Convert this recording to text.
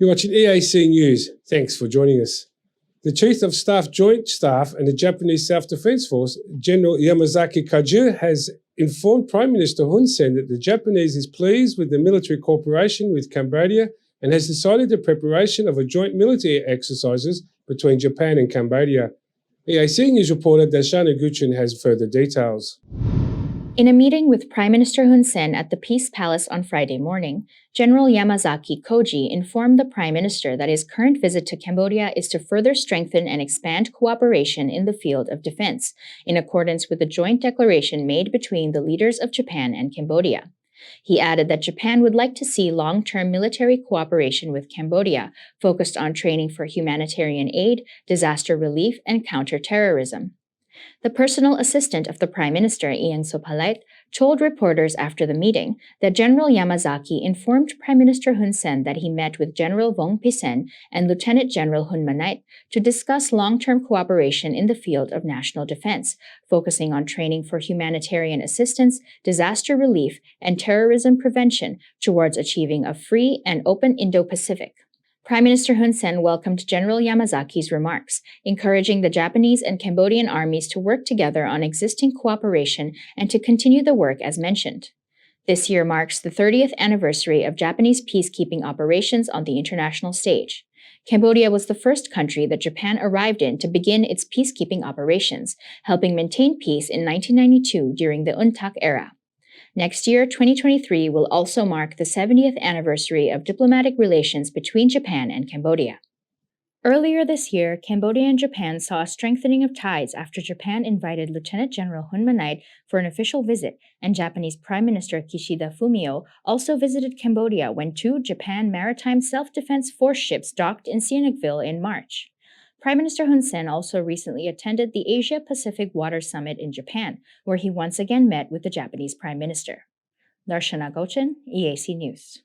You're watching EAC News. Thanks for joining us. The Chief of Staff Joint Staff and the Japanese Self-Defense Force, General Yamazaki Kaju, has informed Prime Minister Hun Sen that the Japanese is pleased with the military cooperation with Cambodia and has decided the preparation of a joint military exercises between Japan and Cambodia. EAC News reporter Dashana Guchin has further details. In a meeting with Prime Minister Hun Sen at the Peace Palace on Friday morning, General Yamazaki Koji informed the Prime Minister that his current visit to Cambodia is to further strengthen and expand cooperation in the field of defense, in accordance with the joint declaration made between the leaders of Japan and Cambodia. He added that Japan would like to see long-term military cooperation with Cambodia, focused on training for humanitarian aid, disaster relief, and counter-terrorism. The personal assistant of the Prime Minister, Ian Sopalait, told reporters after the meeting that General Yamazaki informed Prime Minister Hun Sen that he met with General Vong Pisen and Lieutenant General Hun Manait to discuss long-term cooperation in the field of national defense, focusing on training for humanitarian assistance, disaster relief, and terrorism prevention towards achieving a free and open Indo-Pacific. Prime Minister Hun Sen welcomed General Yamazaki's remarks, encouraging the Japanese and Cambodian armies to work together on existing cooperation and to continue the work as mentioned. This year marks the 30th anniversary of Japanese peacekeeping operations on the international stage. Cambodia was the first country that Japan arrived in to begin its peacekeeping operations, helping maintain peace in 1992 during the UNTAC era. Next year, 2023, will also mark the 70th anniversary of diplomatic relations between Japan and Cambodia. Earlier this year, Cambodia and Japan saw a strengthening of ties after Japan invited Lieutenant General Hun Manait for an official visit, and Japanese Prime Minister Kishida Fumio also visited Cambodia when two Japan Maritime Self-Defense Force ships docked in Sihanoukville in March. Prime Minister Hun Sen also recently attended the Asia-Pacific Water Summit in Japan, where he once again met with the Japanese Prime Minister. Darshana Gochan, EAC News.